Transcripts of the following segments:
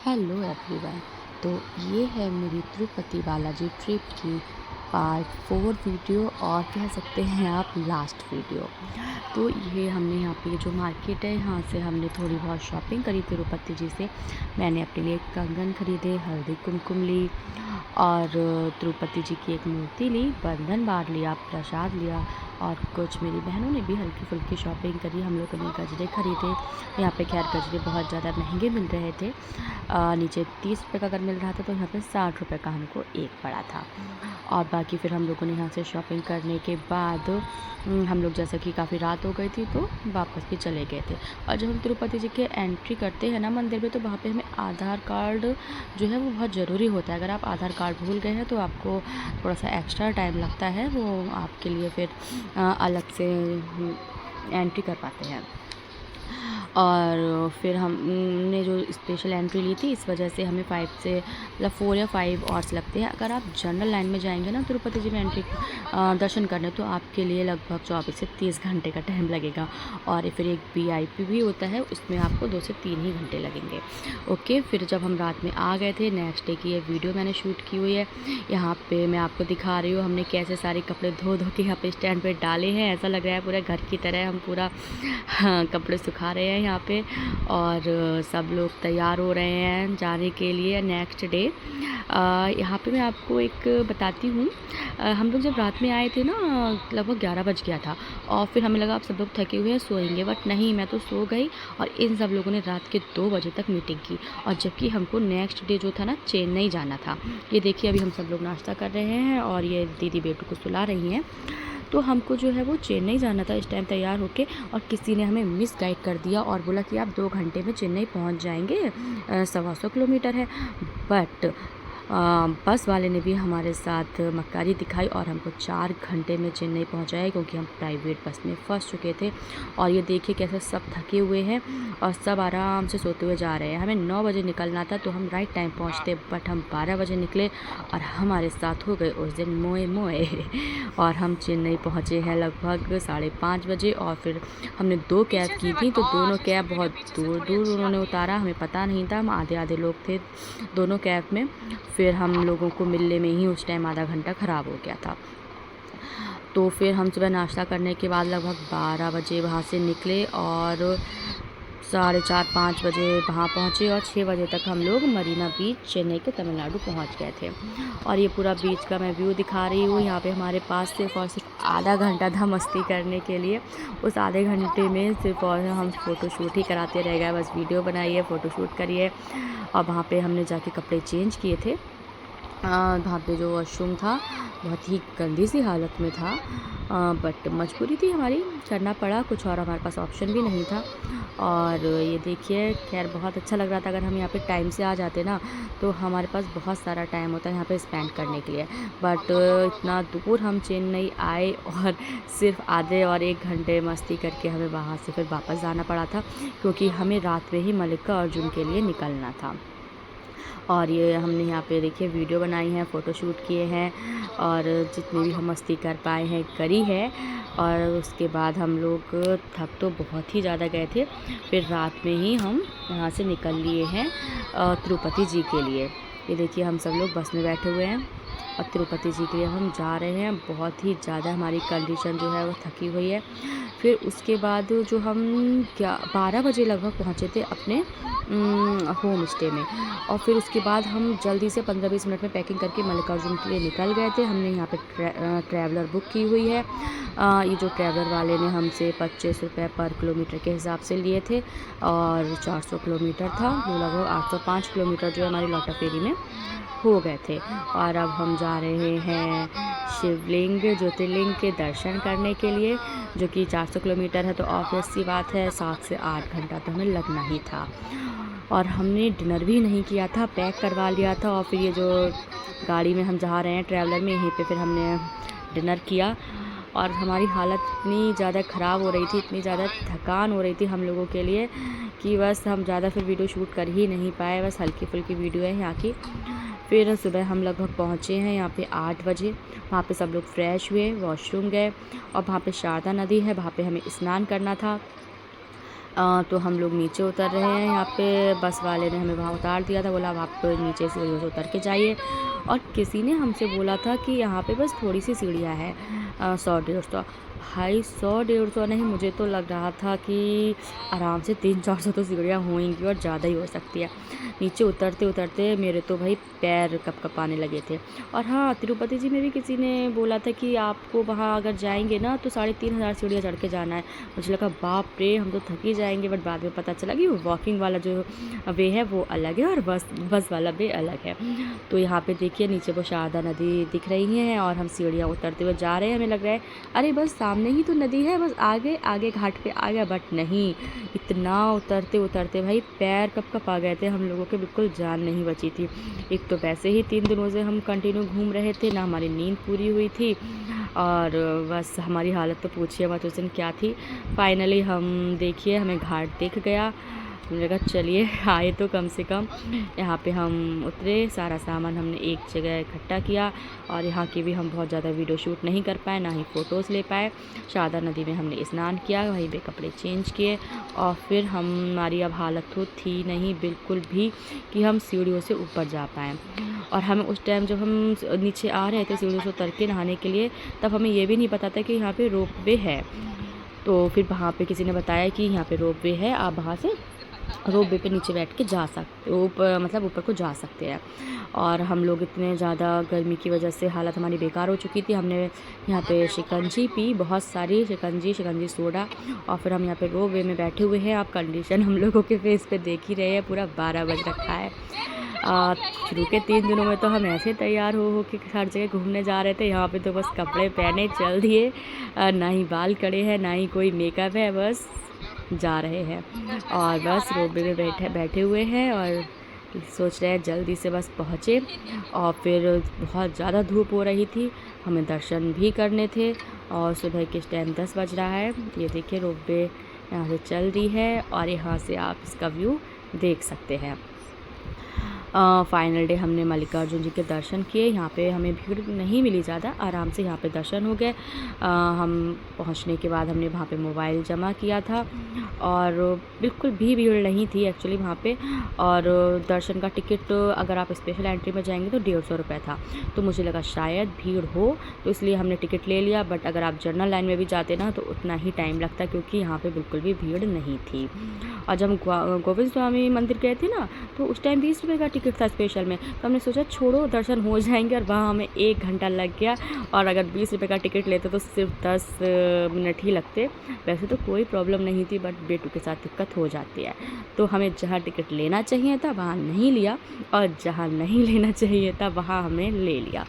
Hello everyone. तो ये है मेरी तिरुपति बालाजी ट्रिप की पार्ट 4 वीडियो और कह सकते हैं आप लास्ट वीडियो। तो ये हमने यहाँ पे जो मार्केट है यहाँ से हमने थोड़ी बहुत शॉपिंग करी तिरुपति जी से। मैंने अपने लिए कंगन खरीदे, हल्दी कुमकुम ली और तिरुपति जी की एक मूर्ति ली, बंधन बार लिया, प्रसाद लिया और कुछ मेरी बहनों ने भी हल्की फुल्की शॉपिंग करी। हम लोगों ने गजरे खरीदे। यहाँ पे खैर गजरे बहुत ज़्यादा महंगे मिल रहे थे। नीचे 30 रुपये का अगर मिल रहा था तो यहाँ पे 60 रुपये का हमको एक पड़ा था। और बाकी फिर हम लोगों ने यहाँ से शॉपिंग करने के बाद हम लोग जैसा कि काफ़ी रात हो गई थी तो वापस भी चले गए थे। और जब हम तिरुपति जी के एंट्री करते हैं ना मंदिर में, तो वहाँ पे हमें आधार कार्ड जो है वो बहुत ज़रूरी होता है। अगर आप आधार कार्ड भूल गए हैं तो आपको थोड़ा सा एक्स्ट्रा टाइम लगता है, वो आपके लिए फिर अलग से एंट्री कर पाते हैं। और फिर हमने जो स्पेशल एंट्री ली थी, इस वजह से हमें 5 से मतलब 4 या 5 आवर्स लगते हैं। अगर आप जनरल लाइन में जाएंगे ना तिरुपति जी में एंट्री दर्शन करने, तो आपके लिए लगभग 24 से 30 घंटे का टाइम लगेगा। और फिर एक VIP भी होता है, उसमें आपको 2 से 3 ही घंटे लगेंगे। ओके, फिर जब हम रात में आ गए थे, नेक्स्ट डे की ये वीडियो मैंने शूट की हुई है। यहाँ पे मैं आपको दिखा रही हूँ हमने कैसे सारे कपड़े धो के यहाँ पे स्टैंड पे डाले हैं। ऐसा लग रहा है पूरा घर की तरह हम पूरा कपड़े सुखा रहे हैं यहाँ पे। और सब लोग तैयार हो रहे हैं जाने के लिए नेक्स्ट डे। यहाँ पे मैं आपको एक बताती हूँ। हम लोग जब रात में आए थे ना, लगभग 11 बज गया था और फिर हमें लगा आप सब लोग थके हुए हैं, सोएंगे, बट नहीं, मैं तो सो गई। और इन सब लोगों ने रात के 2 बजे तक मीटिंग की। और जबकि हमको नेक्स्ट डे जो था ना, चेन्नई जाना था। ये देखिए अभी हम सब लोग नाश्ता कर रहे हैं और ये दीदी बेटू को सुला रही हैं। तो हमको जो है वो चेन्नई जाना था इस टाइम तैयार होके, और किसी ने हमें मिस गाइड कर दिया और बोला कि आप 2 घंटे में चेन्नई पहुंच जाएंगे, 125 किलोमीटर है। बट बस वाले ने भी हमारे साथ मक्कारी दिखाई और हमको 4 घंटे में चेन्नई पहुंचाया, क्योंकि हम प्राइवेट बस में फंस चुके थे। और ये देखिए कैसे सब थके हुए हैं और सब आराम से सोते हुए जा रहे हैं। हमें 9 बजे निकलना था तो हम राइट टाइम पहुंचते, बट हम 12 बजे निकले और हमारे साथ हो गए उस दिन मोए मोए। और हम चेन्नई पहुँचे हैं लगभग 5:30 बजे। और फिर हमने 2 कैब की थी, तो दोनों कैब बहुत दूर दूर उन्होंने उतारा, हमें पता नहीं था। हम आधे लोग थे दोनों कैब में। फिर हम लोगों को मिलने में ही उस टाइम आधा घंटा ख़राब हो गया था। तो फिर हम सुबह नाश्ता करने के बाद लगभग 12 बजे वहाँ से निकले और 4:30-5 बजे वहाँ पहुँचे और 6 बजे तक हम लोग मरीना बीच चेन्नई के तमिलनाडु पहुँच गए थे। और ये पूरा बीच का मैं व्यू दिखा रही हूँ। यहाँ पे हमारे पास सिर्फ और सिर्फ आधा घंटा था मस्ती करने के लिए। उस आधे घंटे में सिर्फ और हम फ़ोटोशूट ही कराते रह गए, बस वीडियो बनाइए, फ़ोटोशूट करिए। और वहाँ पे हमने जाके कपड़े चेंज किए थे। वहाँ पे जो वॉशरूम था बहुत ही गंदी सी हालत में था, बट मजबूरी थी हमारी, करना पड़ा, कुछ और हमारे पास ऑप्शन भी नहीं था। और ये देखिए खैर बहुत अच्छा लग रहा था। अगर हम यहाँ पे टाइम से आ जाते ना, तो हमारे पास बहुत सारा टाइम होता है यहाँ पे स्पेंड करने के लिए। बट इतना दूर हम चेन्नई आए और सिर्फ आधे और 1 घंटे मस्ती करके हमें वहाँ से फिर वापस जाना पड़ा था, क्योंकि हमें रात में ही मल्लिका अर्जुन के लिए निकलना था। और ये हमने यहाँ पे देखिए वीडियो बनाई है, फ़ोटोशूट किए हैं और जितनी भी हम मस्ती कर पाए हैं करी है। और उसके बाद हम लोग थक तो बहुत ही ज़्यादा गए थे, फिर रात में ही हम यहाँ से निकल लिए हैं तिरुपति जी के लिए। ये देखिए हम सब लोग बस में बैठे हुए हैं और तिरुपति जी के लिए हम जा रहे हैं। बहुत ही ज़्यादा हमारी कंडीशन जो है वो थकी हुई है। फिर उसके बाद जो हम 12 बजे लगभग पहुँचे थे अपने होम स्टे में। और फिर उसके बाद हम जल्दी से 15-20 मिनट में पैकिंग करके मल्लिकार्जुन के लिए निकल गए थे। हमने यहाँ पे ट्रैवलर बुक की हुई है। ये जो ट्रैवलर वाले ने हमसे 25 रुपये पर किलोमीटर के हिसाब से लिए थे और 400 किलोमीटर था, तो लगभग 805 किलोमीटर जो हमारी लौटा फेरी में हो गए थे। और अब हम जा रहे हैं शिवलिंग ज्योतिर्लिंग के दर्शन करने के लिए, जो कि 400 किलोमीटर है, तो ऑब्वियस सी बात है 7 से 8 घंटा तो हमें लगना ही था। और हमने डिनर भी नहीं किया था, पैक करवा लिया था। और फिर ये जो गाड़ी में हम जा रहे हैं ट्रैवलर में, यहीं पे फिर हमने डिनर किया। और हमारी हालत इतनी ज़्यादा ख़राब हो रही थी, इतनी ज़्यादा थकान हो रही थी हम लोगों के लिए कि बस हम ज़्यादा फिर वीडियो शूट कर ही नहीं पाए, बस हल्की फुल्की वीडियो है यहाँ की। फिर सुबह हम लगभग पहुँचे हैं यहाँ पे 8 बजे। वहाँ पे सब लोग फ्रेश हुए, वॉशरूम गए और वहाँ पे शारदा नदी है, वहाँ पे हमें स्नान करना था। तो हम लोग नीचे उतर रहे हैं। यहाँ पे बस वाले ने हमें वहाँ उतार दिया था, बोला अब आप नीचे सीढ़ियों से उतर के जाइए। और किसी ने हमसे बोला था कि यहाँ पे बस थोड़ी सी सीढ़ियाँ हैं, 100-150। भाई 100-150 नहीं, मुझे तो लग रहा था कि आराम से 300-400 तो सीढ़ियाँ होंगी और ज़्यादा ही हो सकती है। नीचे उतरते उतरते मेरे तो भाई पैर कँपाने लगे थे। और हाँ, तिरुपति जी में भी किसी ने बोला था कि आपको वहाँ अगर जाएंगे ना तो 3500 सीढ़ियाँ चढ़ के जाना है। मुझे लगा बाप रे, हम तो थक ही जाएंगे। बट बाद में पता चला कि वॉकिंग वाला जो वे है वो अलग है और बस वाला वे अलग है। तो यहाँ पे देखिए नीचे वो शारदा नदी दिख रही है और हम सीढ़ियाँ उतरते हुए जा रहे हैं। हमें लग रहा है अरे बस सामने ही तो नदी है, बस आगे आगे घाट पे आ गया। बट नहीं, इतना उतरते उतरते भाई पैर कब आ गए थे हम लोगों के, बिल्कुल जान नहीं बची थी। एक तो वैसे ही 3 दिनों से हम कंटिन्यू घूम रहे थे, ना हमारी नींद पूरी हुई थी और बस हमारी हालत तो पूछिए मत उस दिन क्या थी। फाइनली हम देखिए हमें घाट दिख गया। मुझे लगा चलिए आए तो कम से कम। यहाँ पे हम उतरे, सारा सामान हमने एक जगह इकट्ठा किया और यहाँ की भी हम बहुत ज़्यादा वीडियो शूट नहीं कर पाए, ना ही फ़ोटोज़ ले पाए। शारदा नदी में हमने स्नान किया, वहीं पे कपड़े चेंज किए और फिर हमारी अब हालत तो थी नहीं बिल्कुल भी कि हम सीढ़ियों से ऊपर जा पाएँ। और हमें उस टाइम जब हम नीचे आ रहे थे सीढ़ियों से उतर के नहाने के लिए, तब हमें ये भी नहीं पता था कि यहाँ पे रोप वे है। तो फिर वहाँ पे किसी ने बताया कि यहाँ पे रोप वे है, आप वहाँ से रोप वे पे नीचे बैठ के जा सकते, ऊपर मतलब ऊपर को जा सकते हैं। और हम लोग इतने ज़्यादा गर्मी की वजह से हालत हमारी बेकार हो चुकी थी। हमने यहाँ पे शिकंजी पी, बहुत सारी शिकंजी सोडा, और फिर हम यहाँ पे रोप वे में बैठे हुए हैं। आप कंडीशन हम लोगों के फेस पे देख ही रहे हैं, पूरा 12 बज रखा है। शुरू के 3 दिनों में तो हम ऐसे तैयार हो के हर जगह घूमने जा रहे थे। यहाँ पे तो बस कपड़े पहने चल दिए, ना ही बाल कड़े हैं ना ही कोई मेकअप है, बस जा रहे हैं। और बस रोपवे में बैठे हुए हैं और सोच रहे हैं जल्दी से बस पहुँचे। और फिर बहुत ज़्यादा धूप हो रही थी, हमें दर्शन भी करने थे और सुबह के टाइम 10 बज रहा है। ये देखिए रोपवे यहाँ से चल रही है और यहाँ से आप इसका व्यू देख सकते हैं। फाइनल डे हमने मल्लिकार्जुन जी के दर्शन किए। यहाँ पे हमें भीड़ नहीं मिली ज़्यादा, आराम से यहाँ पे दर्शन हो गए। हम पहुँचने के बाद हमने वहाँ पे मोबाइल जमा किया था और बिल्कुल भी भीड़ नहीं थी एक्चुअली वहाँ पे। और दर्शन का टिकट अगर आप स्पेशल एंट्री में जाएंगे तो 150 रुपये था, तो मुझे लगा शायद भीड़ हो तो इसलिए हमने टिकट ले लिया। बट अगर आप जनरल लाइन में भी जाते ना तो उतना ही टाइम लगता, क्योंकि यहाँ पर बिल्कुल भी भीड़ नहीं थी। और जब हम गोविंद स्वामी मंदिर गए थे ना तो उस टाइम 20 रुपये का टिकट था स्पेशल में, तो हमने सोचा छोड़ो दर्शन हो जाएंगे, और वहाँ हमें 1 घंटा लग गया। और अगर 20 रुपये का टिकट लेते तो सिर्फ 10 मिनट ही लगते। वैसे तो कोई प्रॉब्लम नहीं थी, बट बेटू के साथ दिक्कत हो जाती है, तो हमें जहाँ टिकट लेना चाहिए था वहाँ नहीं लिया और जहाँ नहीं लेना चाहिए था वहाँ हमें ले लिया।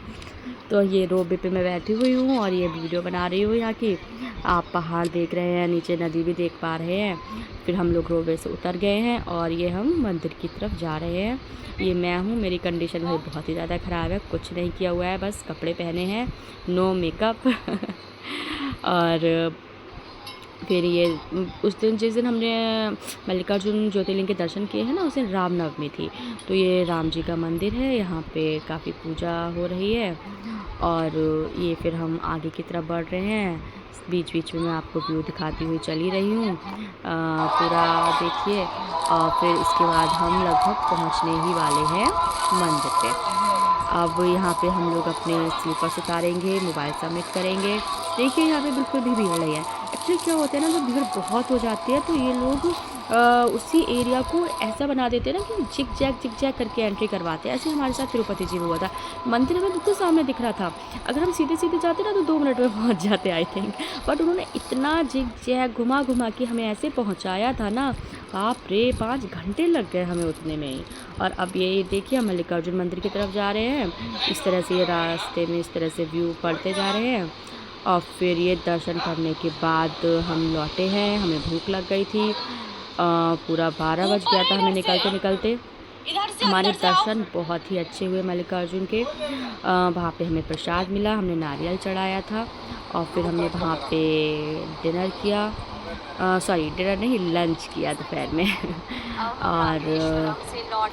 तो ये रोपवे पे मैं बैठी हुई हूँ और ये वीडियो बना रही हूँ यहाँ की। आप पहाड़ देख रहे हैं, नीचे नदी भी देख पा रहे हैं। फिर हम लोग रोपवे से उतर गए हैं और ये हम मंदिर की तरफ जा रहे हैं। ये मैं हूँ, मेरी कंडीशन भाई बहुत ही ज़्यादा ख़राब है, कुछ नहीं किया हुआ है, बस कपड़े पहने हैं, नो मेकअप। और फिर ये उस दिन जिस दिन हमने मल्लिकार्जुन ज्योतिर्लिंग के दर्शन किए हैं ना, उस दिन रामनवमी थी। तो ये राम जी का मंदिर है, यहाँ पे काफ़ी पूजा हो रही है। और ये फिर हम आगे की तरफ बढ़ रहे हैं। बीच बीच में मैं आपको व्यू दिखाती हुई चली रही हूँ, पूरा देखिए। और फिर इसके बाद हम लगभग पहुँचने ही वाले हैं मंदिर पे। अब यहाँ पे हम लोग अपने स्लीपर्स उतारेंगे, मोबाइल सबमिट करेंगे। देखिए यहाँ पे बिल्कुल भी भीड़ नहीं है। एक्चुअली क्या होता है ना, जब भीड़ बहुत हो जाती है तो ये लोग उसी एरिया को ऐसा बना देते हैं ना कि जिग जैग करके एंट्री करवाते हैं। ऐसे हमारे साथ तिरुपति जी में हुआ था। मंदिर हमें बिल्कुल सामने दिख रहा था, अगर हम सीधे सीधे जाते ना तो 2 मिनट में पहुंच जाते आई थिंक। बट उन्होंने इतना जिग जैग घुमा के हमें ऐसे पहुंचाया था ना, बाप रे 5 घंटे लग गए हमें उतने में ही। और अब ये देखिए हम मल्लिकार्जुन मंदिर की तरफ जा रहे हैं। इस तरह से ये रास्ते में इस तरह से व्यू पड़ते जा रहे हैं। और फिर ये दर्शन करने के बाद हम लौटे हैं, हमें भूख लग गई थी। पूरा 12 बज गया था हमें निकलते। हमारे दर्शन बहुत ही अच्छे हुए मल्लिकार्जुन के। वहाँ पे हमें प्रसाद मिला, हमने नारियल चढ़ाया था। और फिर हमने वहाँ पे डिनर किया, सॉरी डिनर नहीं, लंच किया दोपहर में। और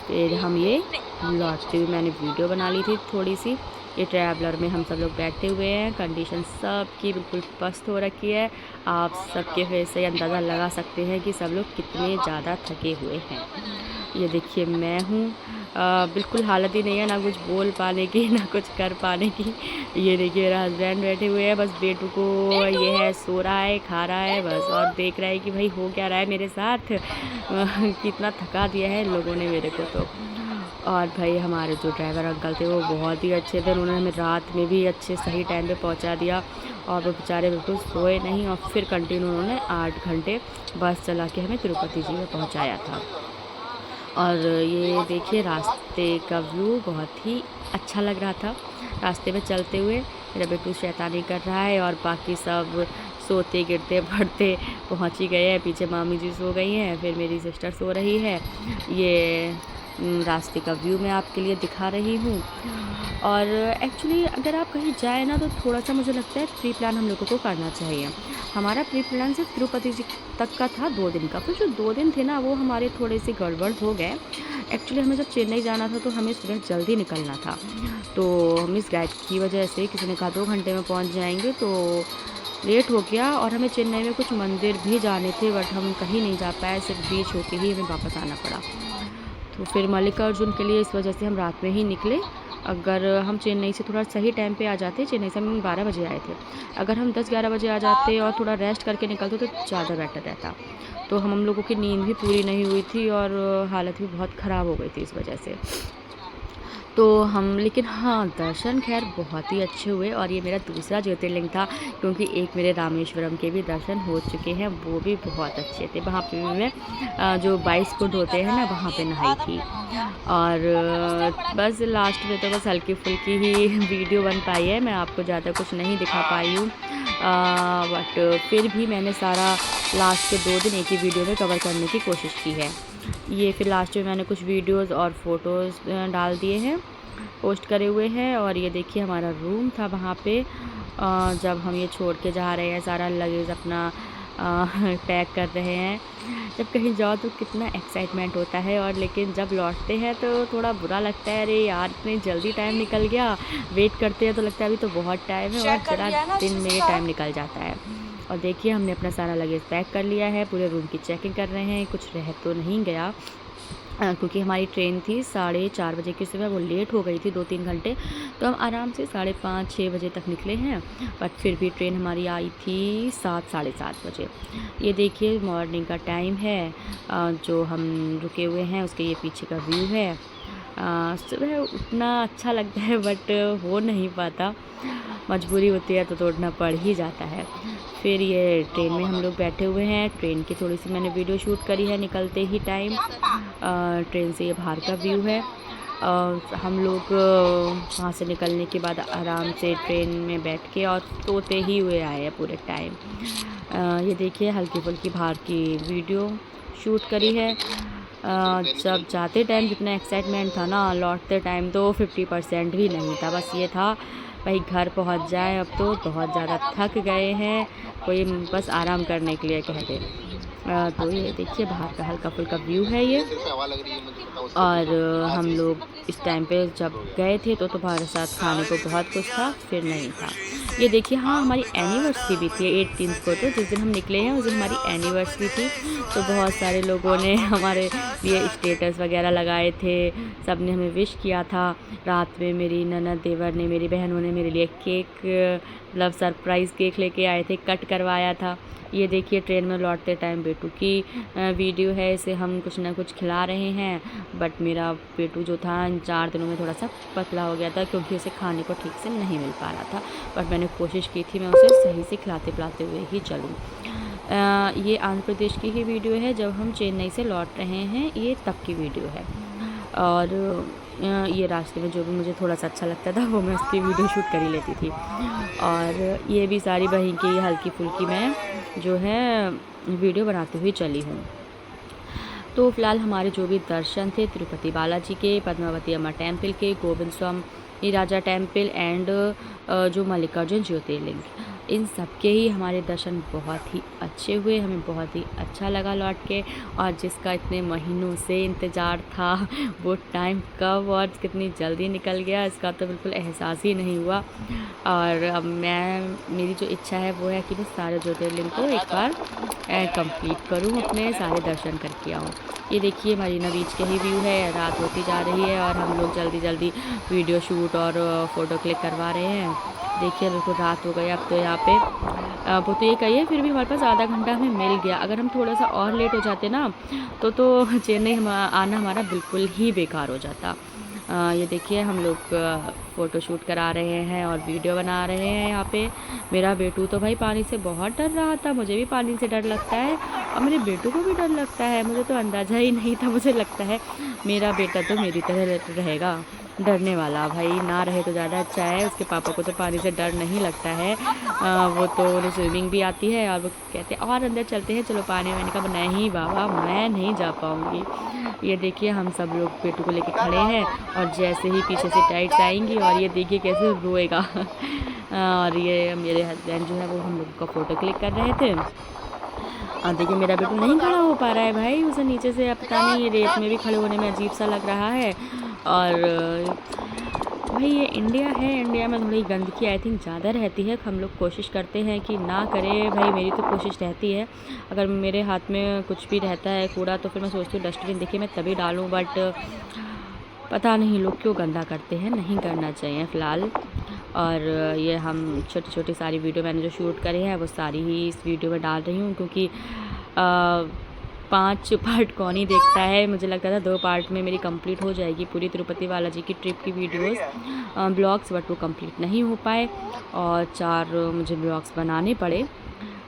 फिर हम ये लौटते हुए मैंने वीडियो बना ली थी थोड़ी सी, ये ट्रैवलर में हम सब लोग बैठे हुए हैं। कंडीशन सबकी बिल्कुल पस्त हो रखी है। आप सबके फेस से अंदाज़ा लगा सकते हैं कि सब लोग कितने ज़्यादा थके हुए हैं। ये देखिए मैं हूँ, बिल्कुल हालत ही नहीं है ना कुछ बोल पाने की ना कुछ कर पाने की। ये देखिए मेरा हस्बैंड बैठे हुए हैं, बस बेटू को ये है सो रहा है, खा रहा है बस, और देख रहा है कि भाई हो क्या रहा है मेरे साथ। कितना थका दिया है इन लोगों ने मेरे को तो। और भाई हमारे जो ड्राइवर अंकल थे वो बहुत ही अच्छे थे, उन्होंने हमें रात में भी अच्छे सही टाइम पे पहुंचा दिया, और वो बेचारे बिल्कुल सोए नहीं, और फिर कंटिन्यू उन्होंने 8 घंटे बस चला के हमें तिरुपति जी में पहुंचाया था। और ये देखिए रास्ते का व्यू बहुत ही अच्छा लग रहा था। रास्ते में चलते हुए मेरा बेटू शैतानी कर रहा है, और बाकी सब सोते गिरते पड़ते पहुंच ही गए हैं। पीछे मामी जी सो गई हैं, फिर मेरी सिस्टर सो रही है। ये रास्ते का व्यू मैं आपके लिए दिखा रही हूँ। और एक्चुअली अगर आप कहीं जाए ना तो थोड़ा सा मुझे लगता है प्री प्लान हम लोगों को करना चाहिए। हमारा प्री प्लान सिर्फ तिरुपति जी तक का था 2 दिन का, फिर जो 2 दिन थे ना वो हमारे थोड़े से गड़बड़ हो गए। एक्चुअली हमें जब चेन्नई जाना था तो हमें सुबह जल्दी निकलना था, तो हम इस गाइड की वजह से किसी ने कहा 2 घंटे में पहुँच जाएंगे, तो लेट हो गया। और हमें चेन्नई में कुछ मंदिर भी जाने थे, बट हम कहीं नहीं जा पाए, सिर्फ बीच होके ही हमें वापस आना पड़ा। तो फिर मल्लिकार्जुन के लिए इस वजह से हम रात में ही निकले। अगर हम चेन्नई से थोड़ा सही टाइम पे आ जाते, चेन्नई से हम 12 बजे आए थे, अगर हम 10-11 बजे आ जाते और थोड़ा रेस्ट करके निकलते तो ज़्यादा बेटर रहता। तो हम लोगों की नींद भी पूरी नहीं हुई थी, और हालत भी बहुत ख़राब हो गई थी इस वजह से। तो हम लेकिन हाँ, दर्शन खैर बहुत ही अच्छे हुए, और ये मेरा दूसरा ज्योतिर्लिंग था, क्योंकि एक मेरे रामेश्वरम के भी दर्शन हो चुके हैं, वो भी बहुत अच्छे थे। वहाँ पे मैं जो 22 कुंड होते हैं ना वहाँ पे नहाई थी। और बस लास्ट में तो बस हल्की फुल्की ही वीडियो बन पाई है, मैं आपको ज़्यादा कुछ नहीं दिखा पाई हूँ, बट फिर भी मैंने सारा लास्ट के 2 दिन एक ही वीडियो में कवर करने की कोशिश की है। ये फिर लास्ट में मैंने कुछ वीडियोस और फ़ोटोज़ डाल दिए हैं, पोस्ट करे हुए हैं। और ये देखिए हमारा रूम था वहाँ पे, जब हम ये छोड़ के जा रहे हैं, सारा लगेज अपना पैक कर रहे हैं। जब कहीं जाओ तो कितना एक्साइटमेंट होता है, और लेकिन जब लौटते हैं तो थोड़ा बुरा लगता है, अरे यार इतनी जल्दी टाइम निकल गया। वेट करते हैं तो लगता है अभी तो बहुत टाइम है, और ज़रा दिन में ये टाइम निकल जाता है। और देखिए हमने अपना सारा लगेज पैक कर लिया है, पूरे रूम की चेकिंग कर रहे हैं, कुछ रह तो नहीं गया, क्योंकि हमारी ट्रेन थी 4:30 बजे की सुबह, वो लेट हो गई थी 2-3 घंटे, तो हम आराम से 5:30-6 बजे तक निकले हैं, बट फिर भी ट्रेन हमारी आई थी 7-7:30 बजे। ये देखिए मॉर्निंग का टाइम है, जो हम रुके हुए हैं उसके ये पीछे का व्यू है। सुबह उठना अच्छा लगता है, बट हो नहीं पाता, मजबूरी होती है तो उठना पड़ ही जाता है। फिर ये ट्रेन में हम लोग बैठे हुए हैं, ट्रेन की थोड़ी सी मैंने वीडियो शूट करी है निकलते ही टाइम। ट्रेन से ये बाहर का व्यू है। हम लोग वहाँ से निकलने के बाद आराम से ट्रेन में बैठ के और सोते ही हुए आए हैं पूरे टाइम। ये देखिए हल्की फुल्की बाहर की वीडियो शूट करी है। जब जाते टाइम जितना एक्साइटमेंट था ना, लौटते टाइम तो 50% भी नहीं था। बस ये था भाई घर पहुंच जाए, अब तो बहुत ज़्यादा थक गए हैं, कोई बस आराम करने के लिए कह दे। तो ये देखिए बाहर का हल्का फुल्का व्यू है ये। और हम लोग इस टाइम पे जब गए थे तो तुम्हारे साथ खाने को बहुत कुछ था, फिर नहीं था। ये देखिए हाँ, हमारी एनिवर्सरी भी थी 18 को, तो जिस दिन हम निकले हैं उस दिन हमारी एनिवर्सरी थी। तो बहुत सारे लोगों ने हमारे लिए स्टेटस वगैरह लगाए थे, सब ने हमें विश किया था। रात में मेरी ननद देवर ने, मेरी बहनों ने मेरे लिए केक, मतलब सरप्राइज़ केक लेके आए थे, कट करवाया था। ये देखिए ट्रेन में लौटते टाइम बेटू की वीडियो है, इसे हम कुछ ना कुछ खिला रहे हैं, बट मेरा बेटू जो था इन 4 दिनों में थोड़ा सा पतला हो गया था, क्योंकि उसे खाने को ठीक से नहीं मिल पा रहा था, बट मैंने कोशिश की थी मैं उसे सही से खिलाते पिलाते हुए ही चलूँ। ये आंध्र प्रदेश की ही वीडियो है, जब हम चेन्नई से लौट रहे हैं, ये तब की वीडियो है। और ये रास्ते में जो भी मुझे थोड़ा सा अच्छा लगता था वो मैं उसकी वीडियो शूट कर ही लेती थी। और ये भी सारी बहन की हल्की फुल्की मैं जो है वीडियो बनाते हुए चली हूँ। तो फ़िलहाल हमारे जो भी दर्शन थे तिरुपति बालाजी के, पद्मावती अम्मा टेम्पल के, गोविंद स्वामी राजा टेम्पल एंड जो मल्लिकार्जुन ज्योतिर्लिंग, इन सब के ही हमारे दर्शन बहुत ही अच्छे हुए, हमें बहुत ही अच्छा लगा लौट के। और जिसका इतने महीनों से इंतज़ार था वो टाइम कब और कितनी जल्दी निकल गया इसका तो बिल्कुल एहसास ही नहीं हुआ। और अब मेरी जो इच्छा है वो है कि मैं सारे ज्योतिर्लिंग को एक बार कंप्लीट करूं, अपने सारे दर्शन करके आऊं। ये देखिए मरीना बीच के ही व्यू है, रात होती जा रही है और हम लोग जल्दी जल्दी वीडियो शूट और फ़ोटो क्लिक करवा रहे हैं। देखिए बिल्कुल रात हो गई अब तो यहाँ पे। वो तो ये कहिए फिर भी हमारे पास आधा घंटा हमें मिल गया। अगर हम थोड़ा सा और लेट हो जाते ना तो चेन्नई आना हमारा बिल्कुल ही बेकार हो जाता। ये देखिए हम लोग फ़ोटो शूट करा रहे हैं और वीडियो बना रहे हैं यहाँ पे। मेरा बेटू तो भाई पानी से बहुत डर रहा था, मुझे भी पानी से डर लगता है और मेरे बेटू को भी डर लगता है। मुझे तो अंदाज़ा ही नहीं था, मुझे लगता है मेरा बेटा तो मेरी तरह रहेगा, डरने वाला। भाई ना रहे तो ज़्यादा अच्छा है। उसके पापा को तो पानी से डर नहीं लगता है, वो तो उन्हें स्विमिंग भी आती है और वो कहते हैं और अंदर चलते हैं चलो पानी। मैंने कहा नहीं बाबा मैं नहीं जा पाऊँगी। ये देखिए हम सब लोग बेटू को लेके खड़े हैं और जैसे ही पीछे से टाइट्स आएंगी और ये देखिए कैसे रोएगा और ये मेरे हस्बैंड जो है वो हम लोग का फ़ोटो क्लिक कर रहे थे। और देखिए मेरा बेटू नहीं खड़ा हो पा रहा है भाई, उसे नीचे से पता नहीं रेत में भी खड़े होने में अजीब सा लग रहा है। और भाई ये इंडिया है, इंडिया में थोड़ी गंदगी आई थिंक ज़्यादा रहती है। हम लोग कोशिश करते हैं कि ना करें, भाई मेरी तो कोशिश रहती है। अगर मेरे हाथ में कुछ भी रहता है कूड़ा तो फिर मैं सोचती हूँ डस्टबिन देखिए मैं तभी डालूँ, बट पता नहीं लोग क्यों गंदा करते हैं, नहीं करना चाहिए फ़िलहाल। और ये हम छोटी छोटी सारी वीडियो मैंने जो शूट करे हैं वो सारी ही इस वीडियो में डाल रही हूँ, क्योंकि 5 पार्ट कौन ही देखता है। मुझे लगता था 2 पार्ट में मेरी कंप्लीट हो जाएगी पूरी तिरुपति बालाजी की ट्रिप की वीडियोस ब्लॉग्स, बट वो कंप्लीट नहीं हो पाए और 4 मुझे ब्लॉग्स बनाने पड़े।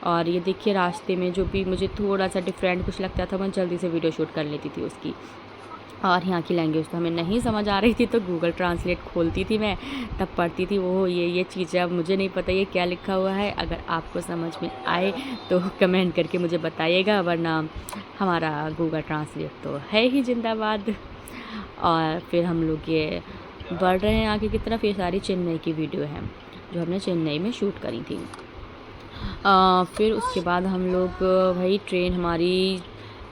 और ये देखिए रास्ते में जो भी मुझे थोड़ा सा डिफरेंट कुछ लगता था मैं जल्दी से वीडियो शूट कर लेती थी उसकी। और यहाँ की लैंग्वेज तो हमें नहीं समझ आ रही थी तो गूगल ट्रांसलेट खोलती थी मैं, तब पढ़ती थी वो ये चीज़ें। अब मुझे नहीं पता ये क्या लिखा हुआ है, अगर आपको समझ में आए तो कमेंट करके मुझे बताइएगा, वरना हमारा गूगल ट्रांसलेट तो है ही जिंदाबाद। और फिर हम लोग ये बढ़ रहे हैं आगे की तरफ। ये सारी चेन्नई की वीडियो है जो हमने चेन्नई में शूट करी थी। फिर उसके बाद हम लोग भाई ट्रेन हमारी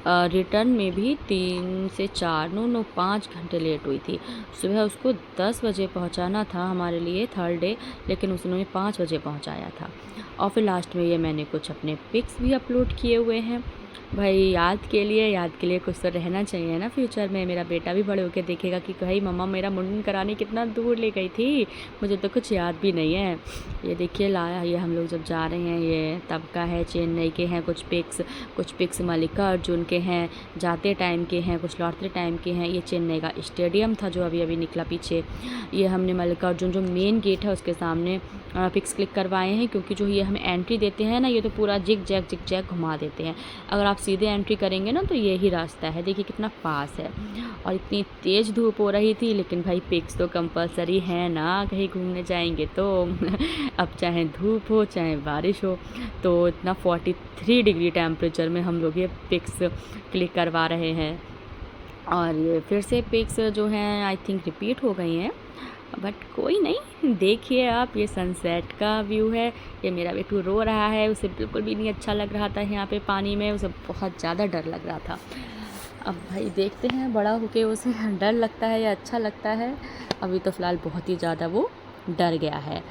रिटर्न में भी 3 से 4 नो 5 घंटे लेट हुई थी। सुबह उसको 10 बजे पहुंचाना था हमारे लिए थर्ड डे, लेकिन उसने 5 बजे पहुंचाया था। और फिर लास्ट में ये मैंने कुछ अपने पिक्स भी अपलोड किए हुए हैं भाई, याद के लिए कुछ तो रहना चाहिए ना फ्यूचर में। मेरा बेटा भी बड़े होकर देखेगा कि भाई मम्मा मेरा मुंडन कराने कितना दूर ले गई थी, मुझे तो कुछ याद भी नहीं है। ये देखिए लाया, ये हम लोग जब जा रहे हैं ये तब का है, चेन्नई के हैं कुछ पिक्स मल्लिकार्जुन के हैं, जाते टाइम के हैं, कुछ लौटते टाइम के हैं। ये चेन्नई का स्टेडियम था जो अभी अभी निकला पीछे। ये हमने मल्लिकार्जुन जो मेन गेट है उसके सामने पिक्स क्लिक करवाए हैं, क्योंकि जो ये हमें एंट्री देते हैं ना ये तो पूरा जिग जैग घुमा देते हैं। अगर आप सीधे एंट्री करेंगे ना तो ये ही रास्ता है, देखिए कितना पास है। और इतनी तेज़ धूप हो रही थी, लेकिन भाई पिक्स तो कंपलसरी है ना, कहीं घूमने जाएंगे तो अब चाहे धूप हो चाहे बारिश हो। तो इतना 43 डिग्री टेम्परेचर में हम लोग ये पिक्स क्लिक करवा रहे हैं। और ये फिर से पिक्स जो हैं आई थिंक रिपीट हो गई हैं, बट कोई नहीं। देखिए आप, ये सनसेट का व्यू है। ये मेरा बेटू रो रहा है, उसे बिल्कुल भी नहीं अच्छा लग रहा था यहाँ पे पानी में, उसे बहुत ज़्यादा डर लग रहा था। अब भाई देखते हैं बड़ा होके उसे डर लगता है या अच्छा लगता है। अभी तो फ़िलहाल बहुत ही ज़्यादा वो डर गया है।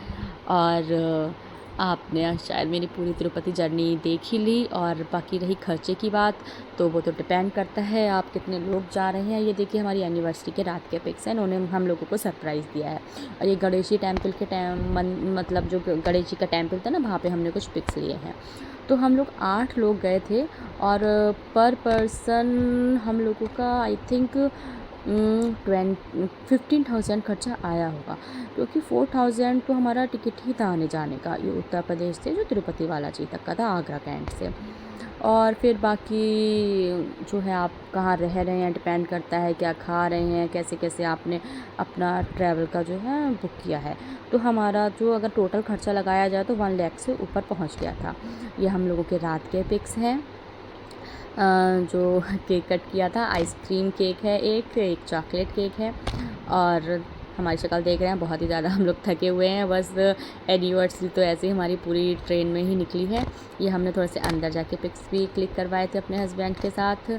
और आपने शायद मेरी पूरी तिरुपति जर्नी देख ही ली। और बाकी रही खर्चे की बात, तो वो तो डिपेंड करता है आप कितने लोग जा रहे हैं। ये देखिए हमारी एनिवर्सरी के रात के पिक्स हैं, उन्होंने हम लोगों को सरप्राइज़ दिया है। और ये गणेश जी टेम्पल के मतलब जो गणेश जी का टेम्पल था ना वहाँ पे हमने कुछ पिक्स लिए हैं। तो हम लोग 8 लोग गए थे और पर पर्सन हम लोगों का आई थिंक 15,000 खर्चा आया होगा, क्योंकि 4,000 तो हमारा टिकट ही था आने जाने का। ये उत्तर प्रदेश से जो तिरुपति बालाजी तक का था आगरा कैंट से। और फिर बाकी जो है आप कहाँ रह रहे हैं डिपेंड करता है, क्या खा रहे हैं, कैसे कैसे आपने अपना ट्रैवल का जो है बुक किया है। तो हमारा जो अगर टोटल खर्चा लगाया जाए तो 1 लाख से ऊपर पहुंच गया था। ये हम लोगों के रात के पिक्स हैं। जो केक कट किया था, आइसक्रीम केक है, एक चॉकलेट केक है। और हमारी शक्ल देख रहे हैं, बहुत ही ज़्यादा हम लोग थके हुए हैं। बस एनिवर्सरी तो ऐसे ही हमारी पूरी ट्रेन में ही निकली है। ये हमने थोड़े से अंदर जाके पिक्स भी क्लिक करवाए थे अपने हस्बैंड के साथ।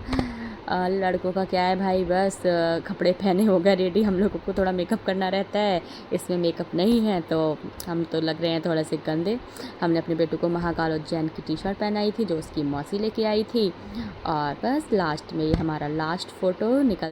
लड़कों का क्या है भाई, बस कपड़े पहने हो गए रेडी, हम लोगों को थोड़ा मेकअप करना रहता है, इसमें मेकअप नहीं है तो हम तो लग रहे हैं थोड़े से गंदे। हमने अपने बेटू को महाकाल उज्जैन की टी शर्ट पहनाई थी जो उसकी मौसी लेके आई थी। और बस लास्ट में ये हमारा लास्ट फ़ोटो निकल